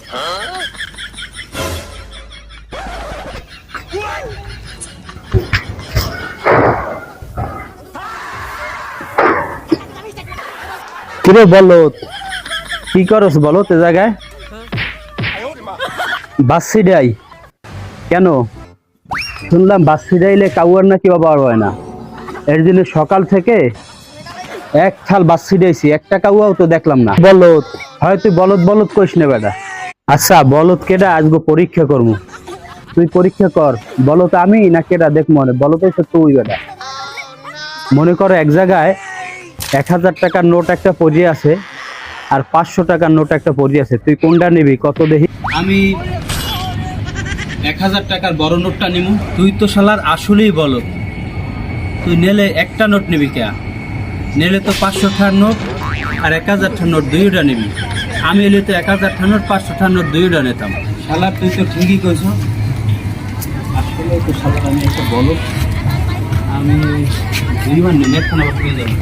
কিরে বলত, কি করস বলো তে জায়গায়? বাস সিডাই কেন? শুনলাম বাস সিডাইলে কাউয়ার নাকি বাবা হয় না। এর জন্য সকাল থেকে এক থাল বাস সিডাইছি, একটা কাউয়াও তো দেখলাম না। বলত হয় তুই বলত বলত কইস না বেটা। আচ্ছা বলত কেডা আজকে পরীক্ষা করবো, তুই পরীক্ষা কর। বলত আমি না কেডা দেখ, মনে বলত হচ্ছে তুই বেটা। মনে করো এক জায়গায় 1000 টাকার নোট একটা পড়ে আছে আর 500 টাকার নোট একটা পড়ে আছে, তুই কোনটা নিবি কত দেখি? আমি 1000 টাকার বড় নোটটা নিবো। তুই তো শালার আসলেই বলো, তুই নেলে একটা নোট নিবি কে? নেলে তো 500 টাকার নোট আর 1000 টাকার নোট দুইটা নিবি। আমি এলে তো 1000 টাকার নোট 500 টাকার নোট দুইটা নিতাম। শালার তুই তো ঠিকই কইছ, আসলে তো শালার আমি একটা বলো, আমি দুইবার নেই এখন আবার পেয়ে যাবো।